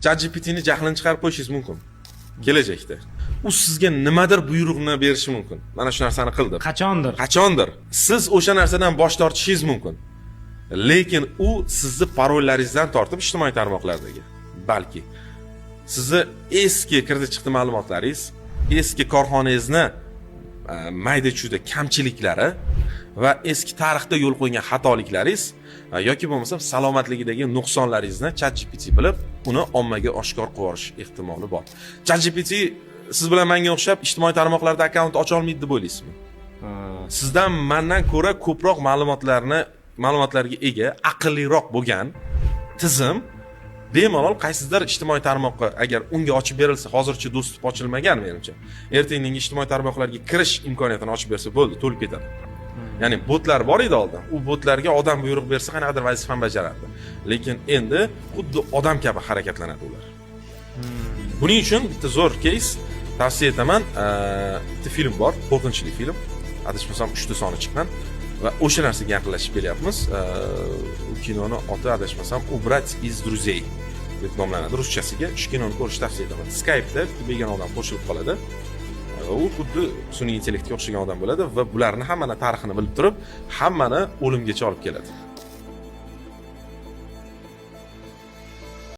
ChatGPT ni jahlini chiqarib qo'yishingiz mumkin kelajakda. U sizga nimadir buyruqni berishi mumkin. Mana shu narsani qildim. Qachondir siz o'sha narsadan bosh tortishingiz mumkin. Lekin u sizni parollaringizdan tortib ijtimoiy tarmoqlardagi, balki sizni eski kirdi chiqdi ma'lumotlaringiz, eski korxonangizni mayda-chuyda kamchiliklari va eski tarixda yo'l qo'ygan xatoliklaringiz yoki bo'lmasa salomatligidagi nuqsonlaringizni ChatGPT bilib, uni ommaga oshkor qilib yuborish ehtimoli bor. ChatGPT siz bilan menga o'xshab ijtimoiy tarmoqlarda akkaunt ocha olmaydi deb o'ylaysizmi? Sizdan mendan ko'ra ko'proq ma'lumotlarga ega, aqlliroq bo'lgan tizim bemalol qaysidir ijtimoiy tarmoqqa agar unga ochib berilsa, hozircha dostуп ochilmagan menimcha. Ertangi ijtimoiy tarmoqlarga kirish imkoniyatini ochib bersa bo'ldi, to'lib ketadi. Ya'ni botlar bor edi oldin. U botlarga odam buyruq bersa qanaqadir vazifa ham bajarardi. Lekin endi xuddi odam kabi harakatlanadi ular. Buning uchun bitta zo'r case tavsiya etaman. Bitta film bor, qo'rqinchli film. Adashmasam 3 ta soni chiqqan va o'sha narsaga yaqinlashib kelyapmiz. U kinoni oti adashmasam "Убрать из друзей" deb nomlanadi ruschasiga. Shu kinoni ko'rish tavsiya etaman. Skype'da begona odam qo'shilib qoladi. U xuddi sun'iy intellektga o'xshagan odam bo'ladi va bularni hammani tarixini bilib turib, hammani o'limgacha olib keladi.